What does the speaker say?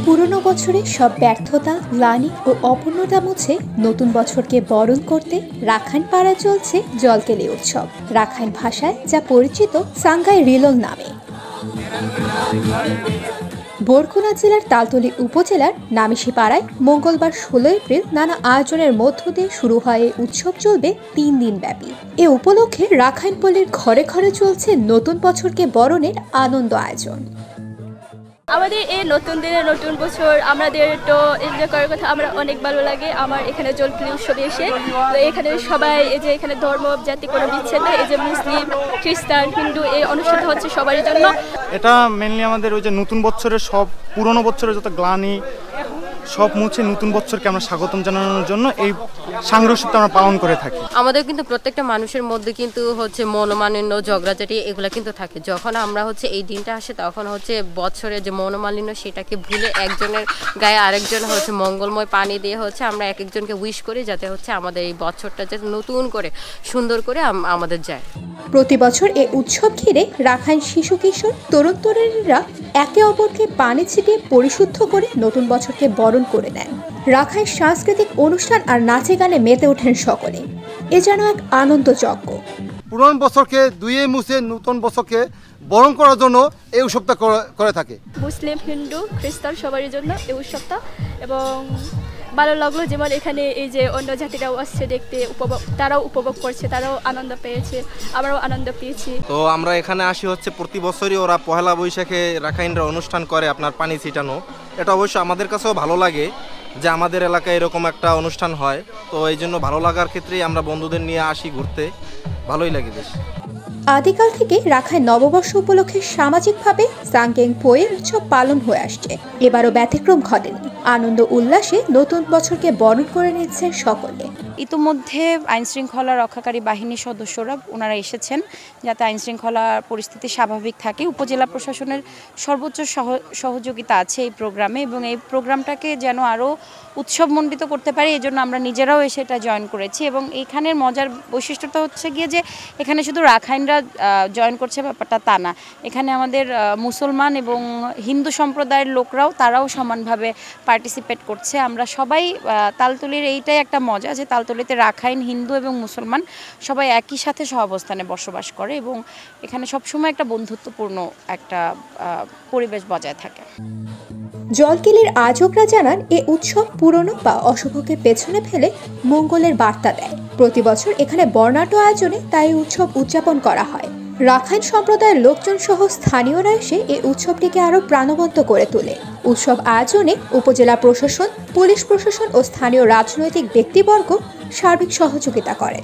পুরনো বছরে সব ব্যর্থতা, গ্লানি ও অপূর্ণতা মুছে নতুন বছরকে বরণ করতে রাখাইনপাড়ায় চলছে জলকেলি উৎসব। রাখাইন ভাষায় যা পরিচিত সাংগাই রিলং নামে। বরগুনা জেলার তালতলী উপজেলার নামিশিপাড়ায় মঙ্গলবার 16 এপ্রিল নানা আয়োজনের মধ্য দিয়ে শুরু হয় এই উৎসব চলবে 3 দিন ব্যাপী। এ উপলক্ষে রাখাইনপল্লীর ঘরে ঘরে চলছে নতুন বছরকে বরণের আনন্দ আয়োজন। আমাদের এই নতুন দিনে নতুন বছর আমাদের তো এনজয় করার কথা আমরা অনেক ভালো লাগে। আমার এখানে জলকেলি উৎসবে এসে এখানে সবাই এই যে এখানে ধর্ম জাতি কোনো বিচ্ছেদ নেই, এই যে মুসলিম খ্রিস্টান হিন্দু এই অনুষ্ঠানটা হচ্ছে সবার জন্য। এটা মেনলি আমাদের ওই যে নতুন বছরের সব পুরনো বছরের যত গ্লানি সব মুছে নতুন বছরকে আমরা স্বাগতম জানানোর জন্য এই সাংস্কৃতিকটা আমরা পালন করে থাকি। আমাদের কিন্তু প্রত্যেকটা মানুষের মধ্যে কিন্তু হচ্ছে মনোমালিন্য, ঝগড়াঝাটি এগুলো কিন্তু থাকে। যখন আমরা হচ্ছে এই দিনটা আসে তখন হচ্ছে বছরের যে মনোমালিন্য সেটাকে ভুলে একজনের গায়ে আরেকজন হচ্ছে মঙ্গলময় পানি দিয়ে হচ্ছে আমরা এক একজনকে উইশ করি যাতে হচ্ছে আমাদের এই বছরটা যাতে নতুন করে সুন্দর করে আমাদের যায়। প্রতি বছর এই উৎসব ঘিরে রাখাইন শিশু কিশোর তরুণ তরুণীরা একে অপরকে পানি ছিটিয়ে পরিশুদ্ধ করে নতুন বছরকে বরণ করে নেন। রাখাইন সাংস্কৃতিক অনুষ্ঠান আর নাচে গানে মেতে ওঠেন সকলে। এ যেন এক আনন্দযজ্ঞ। পুরনো বছরকে ধুয়ে মুছে নতুন বছরকে বরণ করার জন্য এই উৎসবটা করে থাকে। মুসলিম হিন্দু খ্রিস্টান সবারই জন্য এই উৎসবটা, এবং ভালো লাগলো যেমন এখানে এই যে অন্য জাতিরাও আসছে দেখতে, তারাও উপভোগ করছে, তারাও আনন্দ পেয়েছে, আমরাও আনন্দ পেয়েছি। তো আমরা এখানে আসি হচ্ছে প্রতি বছরই ওরা পহেলা বৈশাখে রাখাইনরা অনুষ্ঠান করে আপনার পানি ছিটানো। এটা অবশ্য আমাদের কাছেও ভালো লাগে যে আমাদের এলাকায় এরকম একটা অনুষ্ঠান হয়। তো এই জন্য ভালো লাগার ক্ষেত্রেই আমরা বন্ধুদের নিয়ে আসি ঘুরতে, ভালোই লাগে বেশ। আদিকাল থেকে রাখাইন নববর্ষ উপলক্ষে সামাজিকভাবে সাংগেং পোয়ের উৎসব পালন হয়ে আসছে। এবারও ব্যতিক্রম ঘটেনি। আনন্দ উল্লাসে নতুন বছরকে বরণ করে নিচ্ছেন সকলে। ইতিমধ্যে আইনশৃঙ্খলা রক্ষাকারী বাহিনীর সদস্যরা ওনারা এসেছেন যাতে আইনশৃঙ্খলা পরিস্থিতি স্বাভাবিক থাকে। উপজেলা প্রশাসনের সর্বোচ্চ সহযোগিতা আছে এই প্রোগ্রামে, এবং এই প্রোগ্রামটাকে যেন আরও উৎসবমণ্ডিত করতে পারি এই জন্য আমরা নিজেরাও এসে এটা জয়েন করেছি। এবং এইখানের মজার বৈশিষ্ট্যটা হচ্ছে গিয়ে যে এখানে শুধু রাখাইনরা জয়েন করছে ব্যাপারটা তা না, এখানে আমাদের মুসলমান এবং হিন্দু সম্প্রদায়ের লোকরাও তারাও সমানভাবে পার্টিসিপেট করছে। আমরা সবাই তালতলীর এইটাই একটা মজা যে তালতলীতে রাখাইন, হিন্দু এবং মুসলমান সবাই একই সাথে সহাবস্থানে বসবাস করে, এবং এখানে সবসময় একটা বন্ধুত্বপূর্ণ একটা পরিবেশ বজায় থাকে। জলকেলির আয়োজকরা জানান এ উৎসব পুরনো বা অশুভকে পেছনে ফেলে মঙ্গলের বার্তা দেয়। প্রতি বছর এখানে বর্ণাঢ্য আয়োজনে তাই উৎসব উদযাপন করা হয়। রাখাইন সম্প্রদায়ের লোকজন সহ স্থানীয়রা এসে এই উৎসবটিকে আরো প্রাণবন্ত করে তোলে। উৎসব আয়োজনে উপজেলা প্রশাসন, পুলিশ প্রশাসন ও স্থানীয় রাজনৈতিক ব্যক্তিবর্গ সার্বিক সহযোগিতা করেন।